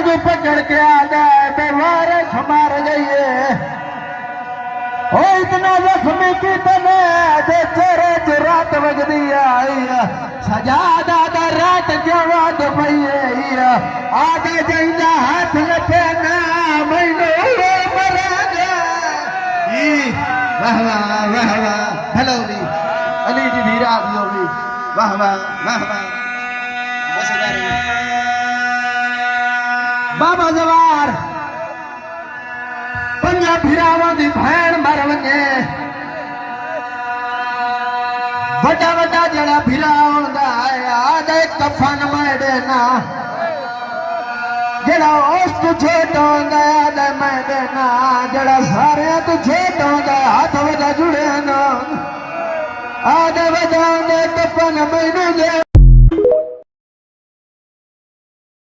बाजू पकड़ के आ जाए बेवारे समार जाइए ओ इतना जख्मी की तने जे चेहरे च रात वगदी आई सजा दादा रात क्यों वाद पई आदे जइंदा हाथ लथे ना मैनू मरा गया वाह वाह वाह वाह हेलो भी अली जी धीरा दियो भी वाह वाह वाह वाह बाबा जवार पंजा फिरावां दी भैन मर वने वड्डा वड्डा जड़ा फिरा हुंदा है आदे कफन मैं देना जड़ा उस तू छोटा हुंदा है आदे मैं देना जड़ा सारे तू छोटा हुंदा है हाथ वदा जुड़े ना आदे वदा कफन मैनू दे